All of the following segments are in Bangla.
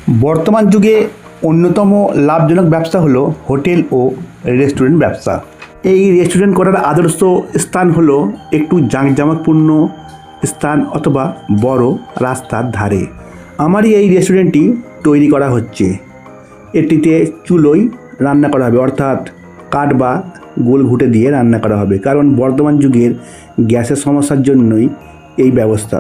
বর্তমান যুগে অন্যতম লাভজনক ব্যবসা হলো হোটেল ও রেস্টুরেন্ট ব্যবসা। এই রেস্টুরেন্ট করার আদর্শ স্থান হলো একটু জাঁকজমকপূর্ণ স্থান অথবা বড় রাস্তার ধারে। আমারই এই রেস্টুরেন্টটি তৈরি করা হচ্ছে। এটিতে চুলোয় রান্না করা হবে, অর্থাৎ কাঠ বা গোল ঘুঁটে দিয়ে রান্না করা হবে, কারণ বর্তমান যুগের গ্যাসের সমস্যার জন্যই এই ব্যবস্থা।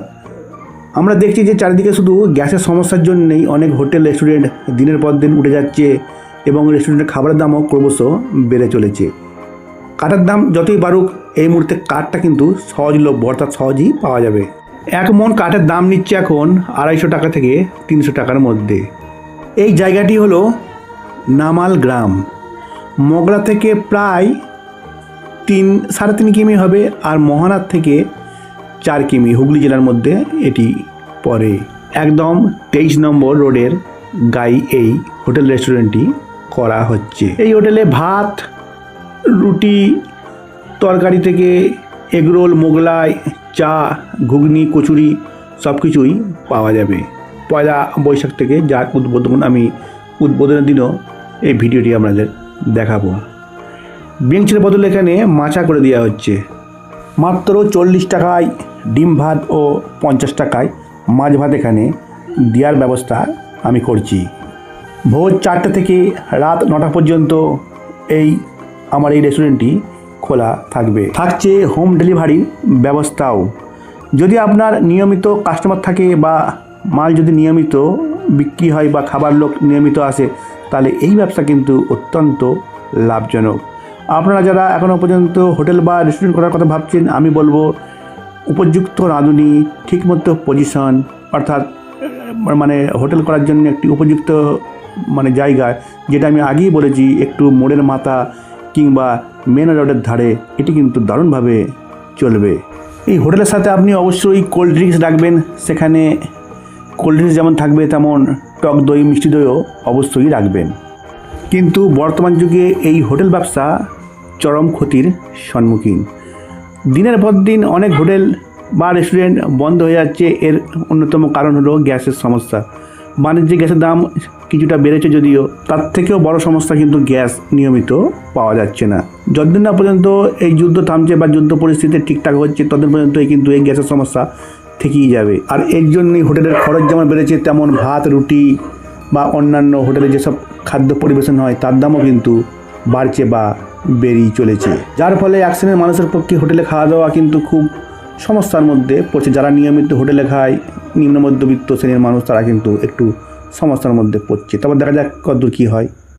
আমরা দেখছি যে চারিদিকে শুধু গ্যাসের সমস্যার জন্যই অনেক হোটেল রেস্টুরেন্ট দিনের পর দিন উঠে যাচ্ছে এবং রেস্টুরেন্টের খাবারের দামও ক্রমশ বেড়ে চলেছে। কাঠের দাম যতই বাড়ুক, এই মুহূর্তে কাঠটা কিন্তু সহজলভ্য, অর্থাৎ সহজেই পাওয়া যাবে। এক মণ কাঠের দাম নিচ্ছে এখন 250 টাকা থেকে 300 টাকার মধ্যে। এই জায়গাটি হলো নামাল গ্রাম, মগরা থেকে প্রায় 3-3.5 কিমি হবে, আর মহানার থেকে 4 কিমি হুগলি জেলার মধ্যে এটি পড়ে। একদম 23 নম্বর রোডের গায়ে এই হোটেল রেস্টুরেন্টটি করা হচ্ছে। এই হোটেলে ভাত, রুটি, তরকারি থেকে এগরোল, মোগলাই, চা, ঘুগনি, কচুরি সব কিছুই পাওয়া যাবে। পয়লা বৈশাখ থেকে, যার উদ্বোধনের দিনও এই ভিডিওটি আপনাদের দেখাবো। বেঞ্চের বদলে এখানে মাচা করে দেওয়া হচ্ছে। মাত্র 40 টাকায় ডিম ভাত ও 50 টাকায় মাছ ভাত এখানে দেওয়ার ব্যবস্থা আমি করছি। ভোর 4টা থেকে রাত 9টা পর্যন্ত আমার এই রেস্টুরেন্টটি খোলা থাকছে হোম ডেলিভারির ব্যবস্থাও। যদি আপনার নিয়মিত কাস্টমার থাকে বা মাল যদি নিয়মিত বিক্রি হয় বা খাবার লোক নিয়মিত আসে, তাহলে এই ব্যবসা কিন্তু অত্যন্ত লাভজনক। আপনারা যারা এখনও পর্যন্ত হোটেল বা রেস্টুরেন্ট করার কথা ভাবছেন, আমি বলবো উপযুক্ত রাঁধুনি, ঠিকমতো পজিশন, অর্থাৎ হোটেল করার জন্য একটি উপযুক্ত জায়গা, যেটা আমি আগেই বলেছি, একটু মোড়ের মাথা কিংবা মেন রোডের ধারে, এটি কিন্তু দারুণভাবে চলবে। এই হোটেলের সাথে আপনি অবশ্যই কোল্ড ড্রিঙ্কস রাখবেন। সেখানে কোল্ড ড্রিঙ্কস যেমন থাকবে, তেমন টক দই, মিষ্টি দইও অবশ্যই রাখবেন। কিন্তু বর্তমান যুগে এই হোটেল ব্যবসা চরম ক্ষতির সম্মুখীন। দিনের পর দিন অনেক হোটেল বা রেস্টুরেন্ট বন্ধ হয়ে যাচ্ছে। এর অন্যতম কারণ হলো গ্যাসের সমস্যা। বাণিজ্যিক গ্যাসের দাম কিছুটা বেড়েছে যদিও, তার থেকেও বড় সমস্যা কিন্তু গ্যাস নিয়মিত পাওয়া যাচ্ছে না। যতদিন না পর্যন্ত এই যুদ্ধ থামছে বা যুদ্ধ পরিস্থিতি ঠিকঠাক হচ্ছে, ততদিন পর্যন্ত কিন্তু এই গ্যাসের সমস্যা থেকেই যাবে। আর এর জন্যই হোটেলের খরচ যেমন বেড়েছে, তেমন ভাত, রুটি বা অন্যান্য হোটেলে যেসব খাদ্য পরিবেশন হয় তার দামও কিন্তু বাড়ছে বা বেড়েই চলেছে। যার ফলে এক শ্রেণীর মানুষের পক্ষে হোটেলে খাওয়া দাওয়া কিন্তু খুব সমস্যার মধ্যে পড়ছে। যারা নিয়মিত হোটেলে খায়, নিম্ন মধ্যবিত্ত শ্রেণীর মানুষ, তারা কিন্তু একটু সমস্যার মধ্যে পড়ছে। তারপর দেখা যাক কতদূর কী হয়।